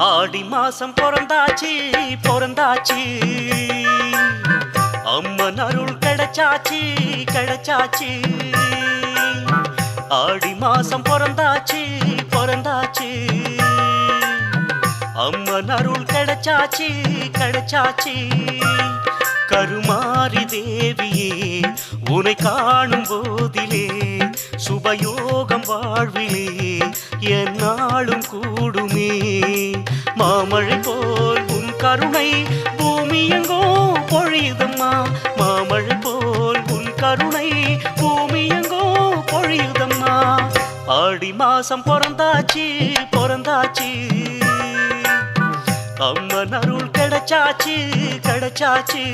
ஆடி மாசம் பிறந்தாச்சு பிறந்தாச்சு அம்மன் அருள் கிடைச்சாச்சு கிடைச்சாச்சு ஆடி மாசம் பிறந்தாச்சு பிறந்தாச்சு அம்மன் அருள் கிடைச்சாச்சு கிடைச்சாச்சு கருமாரி தேவியே உன்னை காணும் போதிலே சுபயோகம் வாழ்விலே என்னாலும் கூடுமே மாமழை போல் உன் கருணை பூமி எங்கோ பொழியுதம்மா மாமழை போல் உன் கருணை பூமி எங்கோ பொழியுதம்மா ஆடி மாசம் பிறந்தாச்சு பிறந்தாச்சு அம்மன் அருள் கிடைச்சாச்சு கிடைச்சாச்சு